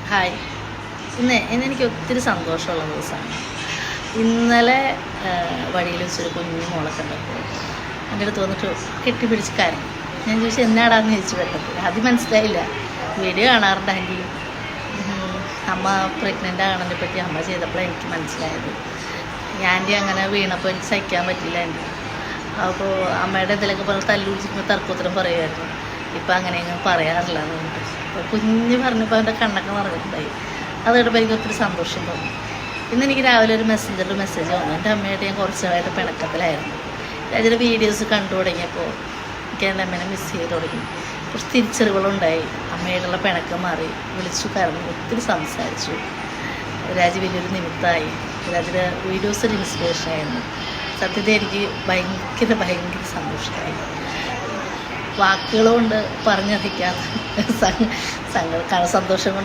Hi. ഇന്നെനിക്ക് ഒത്തിരി സന്തോഷമുള്ള ദിവസമാണ്. ഇന്നലെ വഴിയിൽ വെച്ചൊരു കുഞ്ഞു മോളെ കണ്ടപ്പോൾ എൻ്റെ അടുത്ത് വന്നിട്ട് കെട്ടിപ്പിടിച്ച് കരഞ്ഞു. ഞാൻ ചോദിച്ചു എന്നാടാന്ന് ചോദിച്ചു. പെട്ടെന്ന് ആദ്യം മനസ്സിലായില്ല. വീഡിയോ കാണാറുണ്ട് ആൻറ്റി. അമ്മ പ്രഗ്നൻ്റ് ആണെന്നെ പറ്റി അമ്മ ചെയ്തപ്പോഴാണ് എനിക്ക് മനസ്സിലായത്. ആൻറ്റി അങ്ങനെ വീണപ്പോൾ എനിക്ക് സഹിക്കാൻ പറ്റില്ല ആൻറ്റി. അപ്പോൾ അമ്മയുടെ എന്തെങ്കിലുമൊക്കെ പറഞ്ഞ് തല്ലുപിടിച്ചിട്ട് തർക്കോത്തരം പറയുമായിരുന്നു. ഇപ്പം അങ്ങനെയൊന്നും പറയാറില്ല എന്ന് പറഞ്ഞിട്ട്. അപ്പോൾ കുഞ്ഞ് പറഞ്ഞപ്പോൾ അവൻ്റെ കണ്ണൊക്കെ നിറഞ്ഞിട്ടുണ്ടായി. അത് കേട്ടപ്പോൾ എനിക്ക് ഒത്തിരി സന്തോഷം തോന്നി. ഇന്നെനിക്ക് രാവിലെ ഒരു മെസ്സഞ്ചറിൽ മെസ്സേജ് വന്നു. എൻ്റെ അമ്മയായിട്ട് ഞാൻ കുറച്ചായിട്ട് പിണക്കത്തിലായിരുന്നു. അതിൻ്റെ വീഡിയോസ് കണ്ടു തുടങ്ങിയപ്പോൾ എനിക്ക് എൻ്റെ അമ്മേനെ മിസ് ചെയ്ത് തുടങ്ങി. കുറച്ച് തിരിച്ചറിവുകളുണ്ടായി. അമ്മയായിട്ടുള്ള പിണക്കം മാറി. വിളിച്ചു കരഞ്ഞു, ഒത്തിരി സംസാരിച്ചു. രാജ് വലിയൊരു നിമിത്തമായി. രാജിൻ്റെ വീഡിയോസ് ഒരു ഇൻസ്പിറേഷനായിരുന്നു. സത്യത്തിൽ എനിക്ക് ഭയങ്കര സന്തോഷമായി. വാക്കുകൾ കൊണ്ട് പറഞ്ഞറിയിക്കാത്ത സന്തോഷം കൊണ്ട്